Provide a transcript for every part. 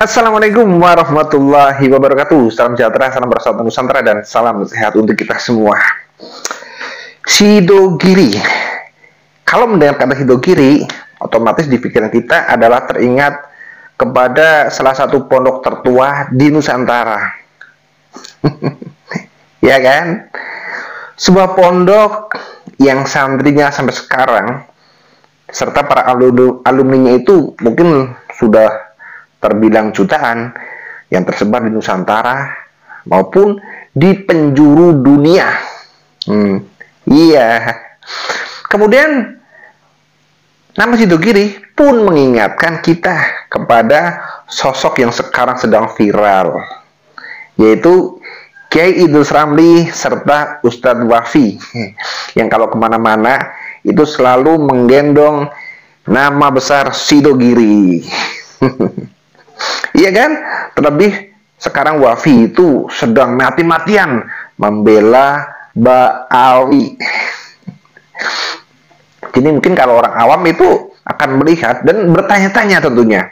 Assalamualaikum warahmatullahi wabarakatuh. Salam sejahtera, salam bersatu Nusantara, dan salam sehat untuk kita semua. Shidogiri. Kalau mendengar kata Shidogiri, otomatis di pikiran kita adalah teringat kepada salah satu pondok tertua di Nusantara. Ya kan? Sebuah pondok yang santrinya sampai sekarang serta para alumninya itu mungkin sudah terbilang jutaan yang tersebar di Nusantara maupun di penjuru dunia. Iya. Kemudian nama Shidogiri pun mengingatkan kita kepada sosok yang sekarang sedang viral, yaitu Kiai Idrus Ramli serta Ustadz Wafi, yang kalau kemana-mana itu selalu menggendong nama besar Shidogiri. Iya kan? Terlebih sekarang Wafi itu sedang mati-matian membela Ba'awi. Jadi mungkin kalau orang awam itu akan melihat dan bertanya-tanya tentunya,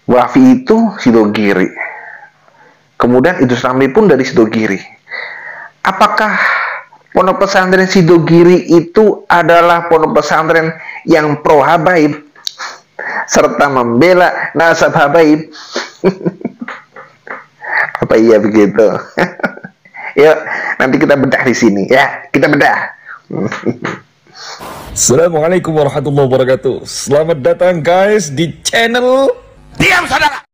Wafi itu Shidogiri, kemudian Idrus Ramli pun dari Shidogiri. Apakah pondok pesantren Shidogiri itu adalah pondok pesantren yang pro habaib serta membela nasab habaib? Apa iya begitu? Yuk, nanti kita bedah di sini ya. Kita bedah. Assalamualaikum warahmatullahi wabarakatuh. Selamat datang guys di channel Diam Saudara.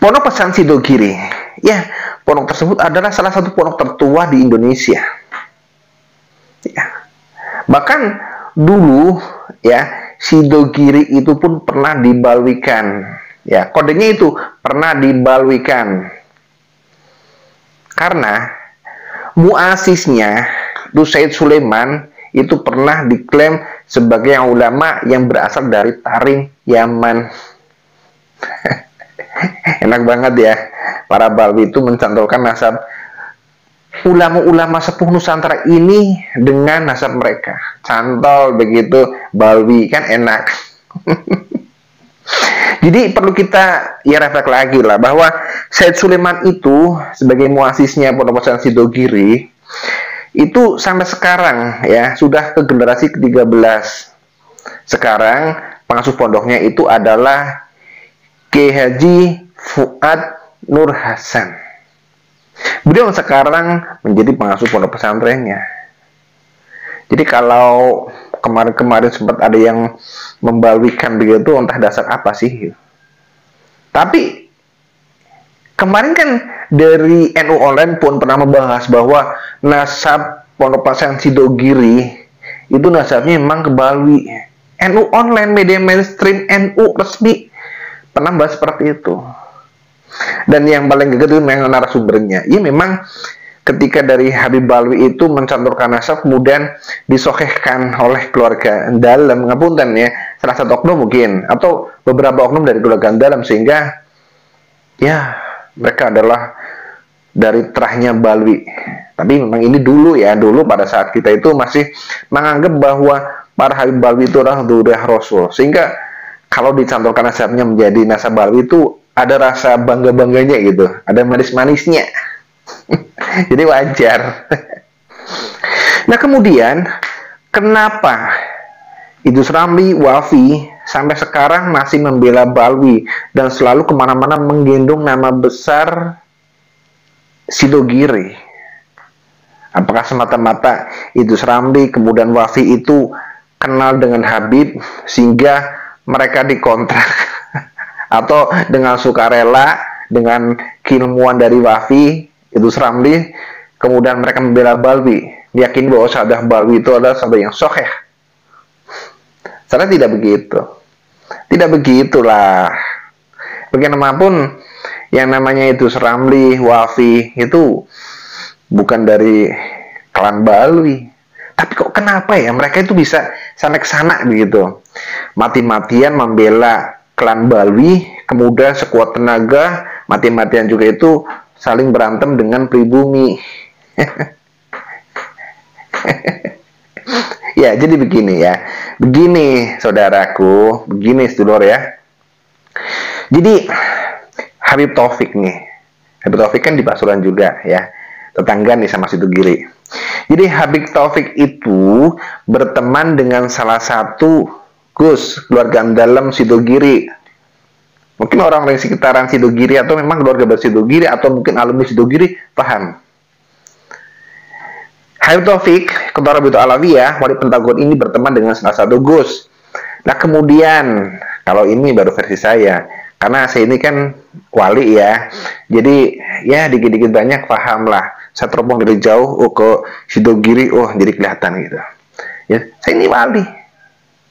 Pondok pesantren Shidogiri. Ya, pondok tersebut adalah salah satu pondok tertua di Indonesia. Ya. Bahkan dulu ya, Shidogiri itu pun pernah dibalwikan. Ya, kodenya itu pernah dibalwikan. Karena muasisnya itu Said Sulaiman itu pernah diklaim sebagai ulama yang berasal dari Tarim, Yaman. Enak banget ya, para balwi itu mencantolkan nasab ulama-ulama sepuh Nusantara ini dengan nasab mereka. Cantol begitu, balwi kan enak. Jadi perlu kita ya refleks lagi lah bahwa Said Sulaiman itu sebagai muasisnya pondok pesantren Shidogiri itu sampai sekarang ya sudah ke generasi ke-13. Sekarang pengasuh pondoknya itu adalah Kiai Haji Fuad Nur Hasan. Beliau sekarang menjadi pengasuh pondok pesantrennya. Jadi kalau kemarin-kemarin sempat ada yang membalwikan begitu, entah dasar apa sih. Tapi kemarin kan dari NU Online pun pernah membahas bahwa nasab pondok pesantren Shidogiri itu nasabnya memang kebalwi. NU Online, media mainstream NU resmi pernah bahas seperti itu. Dan yang paling gede itu memang narasumbernya. Ya memang ketika dari Habib Balwi itu mencantumkan nasab kemudian disohehkan oleh keluarga dalam, ngapunten ya, salah satu oknum mungkin atau beberapa oknum dari keluarga dalam, sehingga ya mereka adalah dari terahnya Balwi. Tapi memang ini dulu ya, dulu pada saat kita itu masih menganggap bahwa para Habib Balwi itu adalah dzurriyyah Rasul, sehingga kalau dicantumkan nasabnya menjadi nasab Balwi itu ada rasa bangga-bangganya gitu, ada manis-manisnya. Jadi wajar. Nah kemudian kenapa Idrus Ramli, Wafi sampai sekarang masih membela Balwi dan selalu kemana-mana menggendong nama besar Shidogiri? Apakah semata-mata Idrus Ramli kemudian Wafi itu kenal dengan Habib sehingga mereka dikontrak? Atau dengan sukarela, dengan keilmuan dari Wafi, Idrus Ramli, kemudian mereka membela Balwi, yakin bahwa sahabat Balwi itu adalah sahabat yang soheh? Saya tidak begitu. Tidak begitulah. Bagaimanapun yang namanya Idrus Ramli, Wafi itu bukan dari klan Balwi. Tapi kok kenapa ya mereka itu bisa sampai ke sana begitu? Mati-matian membela klan Balwi, kemudian sekuat tenaga mati-matian juga itu saling berantem dengan pribumi. Ya, jadi begini ya. Begini saudaraku, begini sedulur ya. Jadi Habib Taufik nih. Habib Taufik kan di Pasuruan juga ya. Tetangga nih sama Sidogiri. Jadi Habib Taufik itu berteman dengan salah satu Gus, keluarga dalam Sidogiri. Mungkin orang-orang sekitaran Sidogiri atau memang keluarga dari Sidogiri atau mungkin alumni Sidogiri paham. Habib Taufik, Ketua Rabitul Alawiyah, wali Pentagon ini berteman dengan salah satu Gus. Nah kemudian, kalau ini baru versi saya, karena saya ini kan wali ya, jadi ya dikit-dikit banyak paham lah. Saya teropong dari jauh, ke Sidogiri, jadi kelihatan gitu. Ya, saya ini wali,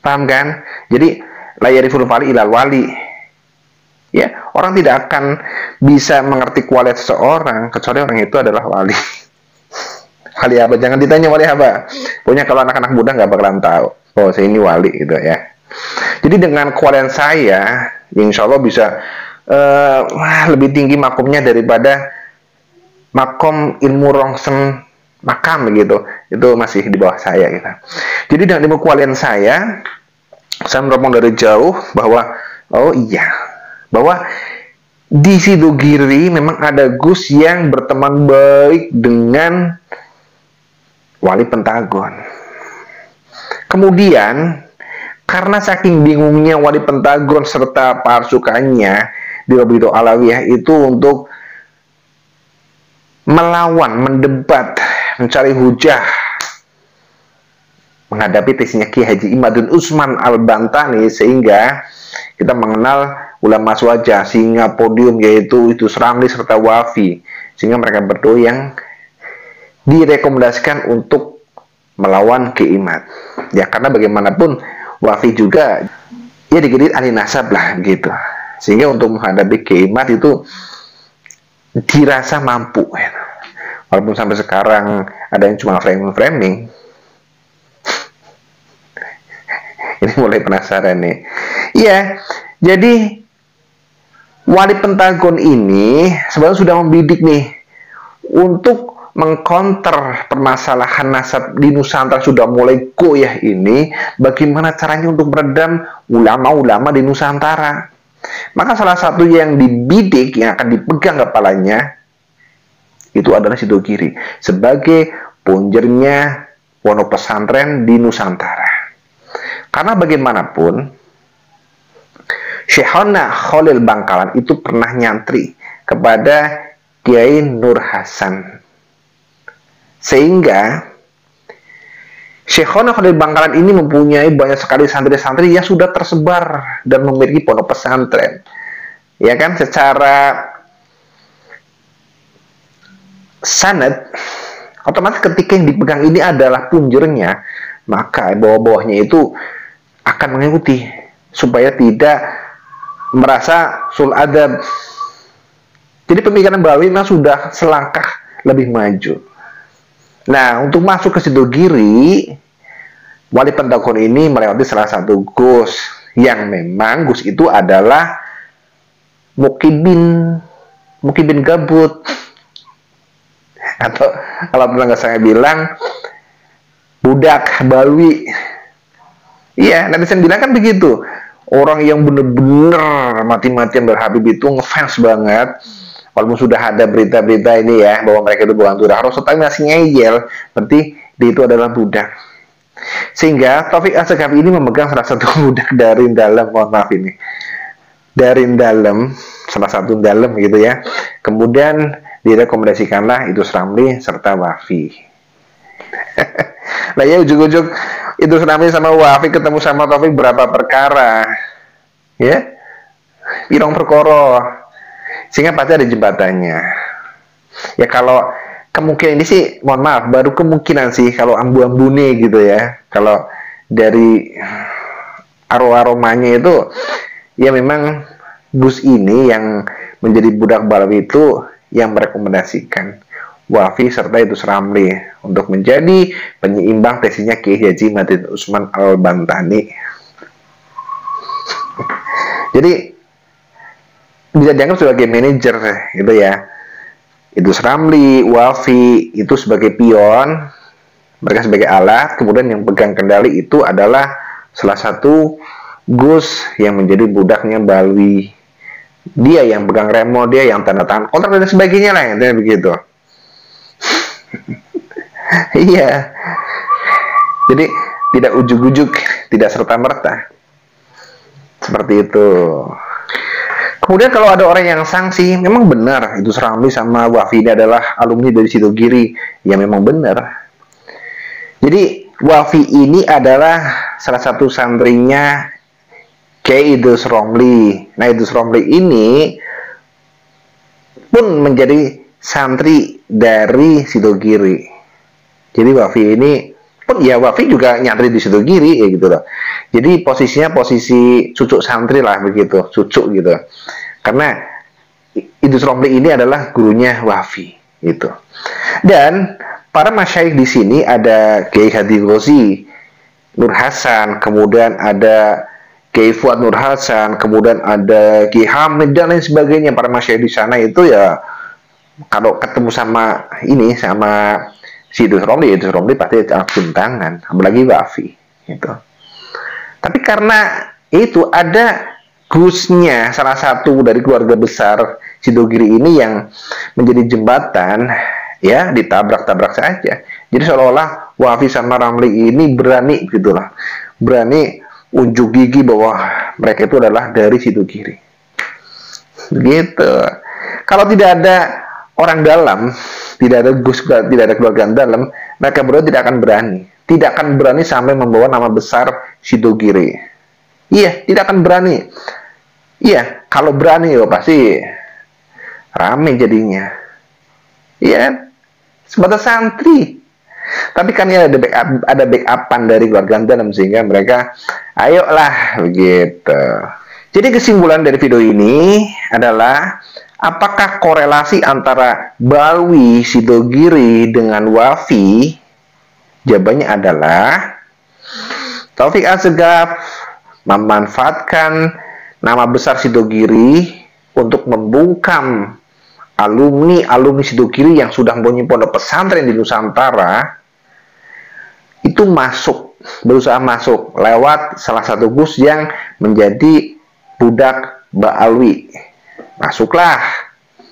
paham kan? Jadi layariful wali ilal wali. Ya, orang tidak akan bisa mengerti kualitas seseorang kecuali orang itu adalah wali. Wali apa? Jangan ditanya wali apa. Pokoknya kalau anak-anak muda nggak bakalan tahu. Oh, saya ini wali gitu ya. Jadi dengan kualitas saya, insya Allah bisa lebih tinggi makomnya daripada makom ilmu rongsen makam gitu. Itu masih di bawah saya gitu. Jadi dengan ilmu kualitas saya meneropong dari jauh bahwa bahwa di Sidogiri memang ada Gus yang berteman baik dengan wali Pentagon. Kemudian karena saking bingungnya wali Pentagon serta pasukannya di Rabitul Alawiyah itu untuk melawan, mendebat, mencari hujah menghadapi tesisnya Ki Haji Imadun Usman Al-Bantani, sehingga kita mengenal ulama swajah sehingga podium yaitu itu Ramli serta Wafi, sehingga mereka berdua yang direkomendasikan untuk melawan Ki Imad. Ya karena bagaimanapun Wafi juga ya dikit ahli nasab lah gitu. Sehingga untuk menghadapi Ki Imad itu dirasa mampu. Walaupun sampai sekarang ada yang cuma framing. Ini mulai penasaran nih. Iya, jadi wali Pentagon ini sebenarnya sudah membidik nih untuk mengcounter permasalahan nasab di Nusantara sudah mulai goyah ini, bagaimana caranya untuk meredam ulama-ulama di Nusantara. Maka salah satu yang dibidik, yang akan dipegang kepalanya, itu adalah Sidogiri sebagai punjernya pondok pesantren di Nusantara. Karena bagaimanapun Syekhona Khalil Bangkalan itu pernah nyantri kepada Kiai Nur Hasan, sehingga Syekhona Khalil Bangkalan ini mempunyai banyak sekali santri-santri yang sudah tersebar dan memiliki pondok pesantren. Ya kan, secara sanad otomatis ketika yang dipegang ini adalah punjernya, maka bawah-bawahnya itu akan mengikuti supaya tidak merasa sul adab. Jadi pemikiran Balawi memang sudah selangkah lebih maju. Nah, untuk masuk ke Sidogiri, wali Pentagon ini melewati salah satu Gus yang memang Gus itu adalah mukibin gabut, atau kalau tetangga saya bilang budak Balawi. Iya, nanti saya bilang kan begitu. Orang yang bener-bener mati-matian berhabib itu ngefans banget. Walaupun sudah ada berita-berita ini ya bahwa mereka itu bukan turah rasul, tapi masih ngeyel, berarti dia itu adalah budak. Sehingga Taufik As-Saqafi ini memegang salah satu budak dari dalam, mohon maaf ini, dari dalam, salah satu dalam gitu ya. Kemudian direkomendasikanlah itu Ramli serta Wafi. Nah ya, ujung-ujung itu Ramli sama Wafi ketemu sama Taufik berapa perkara ya, pirong perkoro, sehingga pasti ada jembatannya ya. Kalau kemungkinan ini sih mohon maaf baru kemungkinan sih, kalau ambu-ambune gitu ya. Kalau dari aromanya itu ya memang Gus ini yang menjadi budak Balawi itu yang merekomendasikan Wafi serta itu Ramli untuk menjadi penyeimbang tesisnya Kiai Haji Imadun Usman Al-Bantani. Jadi bisa dianggap sebagai manajer gitu ya. Itu Ramli, Wafi itu sebagai pion, mereka sebagai alat, kemudian yang pegang kendali itu adalah salah satu Gus yang menjadi budaknya Balwi. Dia yang pegang remote, dia yang tanda tangan kontrak dan sebagainya lah, intinya begitu. Iya. Jadi tidak ujuk-ujuk, tidak serta-merta. Seperti itu. Kemudian kalau ada orang yang sanksi, memang benar Idrus Ramli sama Wafi ini adalah alumni dari Sidogiri. Ya memang benar. Jadi Wafi ini adalah salah satu santrinya Kiai Idrus Romli. Nah, Idrus Romli ini pun menjadi santri dari Sidogiri. Jadi Wafi ini pun ya Wafi juga nyantri di Sidogiri ya gitu loh. Jadi posisinya posisi cucuk santri lah begitu, cucuk gitu. Karena Idrus Romli ini adalah gurunya Wafi gitu. Dan para masyayikh di sini ada Kiai Hadi Ghozi Nur Hasan, kemudian ada Kiai Fuad Nur Hasan, kemudian ada Kiai Hamid dan lain sebagainya. Para masyayikh di sana itu ya kalau ketemu sama ini sama si Idrus Romli pasti acung tangan, apalagi Wafi gitu. Tapi karena itu ada Gusnya, salah satu dari keluarga besar Sidogiri ini yang menjadi jembatan, ya ditabrak-tabrak saja. Jadi seolah-olah Wafi sama Ramli ini berani gitulah, berani unjuk gigi bahwa mereka itu adalah dari Sidogiri. Gitu. Kalau tidak ada orang dalam, tidak ada Gus, tidak ada keluarga dalam, mereka berdua tidak akan berani. Tidak akan berani sampai membawa nama besar Sidogiri. Iya, tidak akan berani. Iya, kalau berani ya pasti rame jadinya. Iya, sebatas santri. Tapi kan ya ada backupan dari keluarga dalam sehingga mereka ayolah begitu. Jadi kesimpulan dari video ini adalah apakah korelasi antara Balwi Sidogiri dengan Wafi? Jawabannya adalah Taufik Assegaf memanfaatkan nama besar Sidogiri untuk membungkam alumni Sidogiri yang sudah mempunyai pondok pesantren di Nusantara itu berusaha masuk lewat salah satu Gus yang menjadi budak Mbak Alwi. Masuklah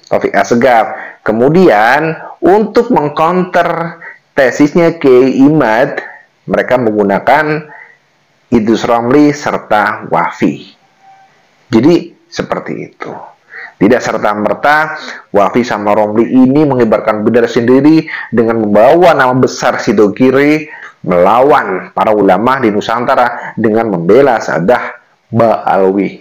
Taufik Assegaf. Kemudian untuk mengcounter tesisnya Kiai Imad, mereka menggunakan Idrus Romli serta Wafi. Jadi seperti itu. Tidak serta-merta Wafi sama Romli ini mengibarkan bendera sendiri dengan membawa nama besar Sidogiri melawan para ulama di Nusantara dengan membela Sadah Ba'alwi.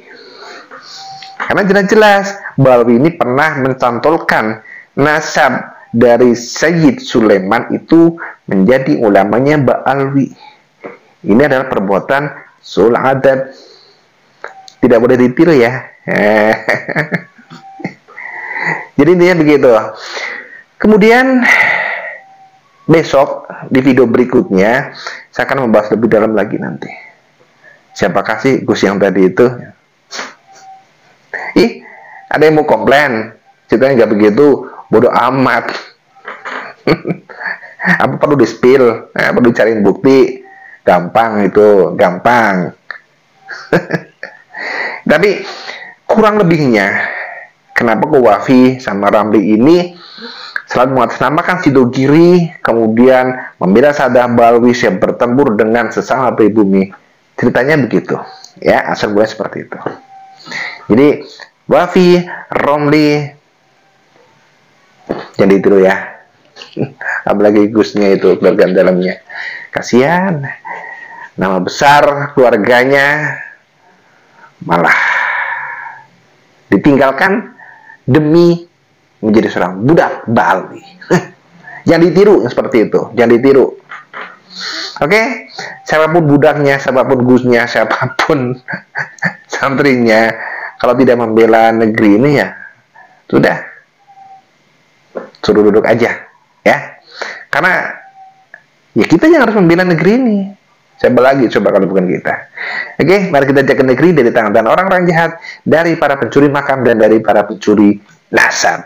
Karena jelas-jelas Ba'alwi ini pernah mencantolkan nasab dari Sayyid Sulaiman itu menjadi ulamanya Ba'alwi. Ini adalah perbuatan sul adab. Tidak boleh ditiru ya. Jadi intinya begitu. Kemudian besok di video berikutnya saya akan membahas lebih dalam lagi nanti. Siapakah sih Gus yang tadi itu? Ih, ada yang mau komplain. Ceritanya nggak begitu, bodoh amat. Apa perlu di-spill? Perlu dicariin bukti? Gampang itu, gampang. Tapi kurang lebihnya, kenapa kok Wafi sama Ramli ini selalu mengatasnamakan Sidogiri, kemudian membela Sadah Ba'alwi yang bertempur dengan sesama pribumi. Ceritanya begitu, ya asal gue seperti itu. Jadi Wafi, Romli, jangan ditiru ya. Apalagi Gusnya itu keluarga dalamnya. Kasihan, nama besar keluarganya malah ditinggalkan demi menjadi seorang budak Ba'alwi. Jangan ditiru seperti itu, jangan ditiru. Oke, siapapun budaknya, siapapun Gusnya, siapapun santrinya, kalau tidak membela negeri ini ya sudah, suruh duduk aja, ya. Karena ya kita yang harus membela negeri ini. Siapa lagi coba kalau bukan kita? Oke, mari kita jaga negeri dari tangan orang-orang jahat, dari para pencuri makam dan dari para pencuri nasab.